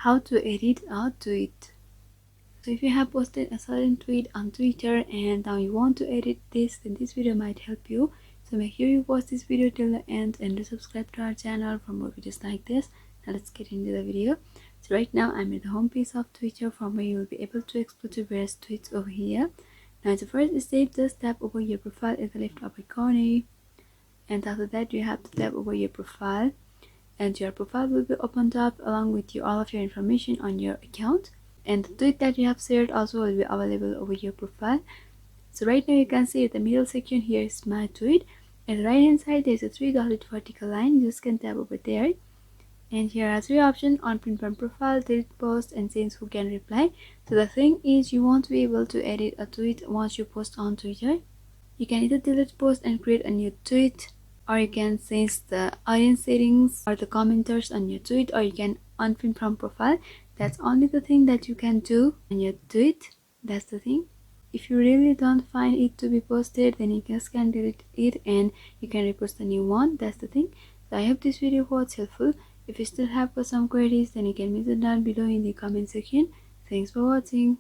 how to edit a tweet. So if you have posted a certain tweet on Twitter and now you want to edit this, then this video might help you. So make sure you watch this video till the end and do subscribe to our channel for more videos like this. Now let's get into the video. So right now I'm at the home page of Twitter, from where you will be able to explore to various tweets over here. Now the first step, just tap over your profile in the left upper corner, and after that you have to tap over your profile, and your profile will be opened up along with all of your information on your account, and the tweet that you have shared also will be available over your profile. So right now you can see at the middle section here is my tweet. At the right hand side there is a three dotted vertical line. You just can tap over there, and here are three options: on pin from profile, delete post, and change who can reply. So the thing is, you won't be able to edit a tweet once you post on Twitter. You can either delete post and create a new tweet, or you can change the audience settings or the commenters on your tweet, or you can unpin from profile. That's only the thing that you can do on your tweet. That's the thing. If you really don't find it to be posted, then you just can delete it and you can repost a new one. That's the thing. So I hope this video was helpful. If you still have some queries, then you can mention down below in the comment section. Thanks for watching.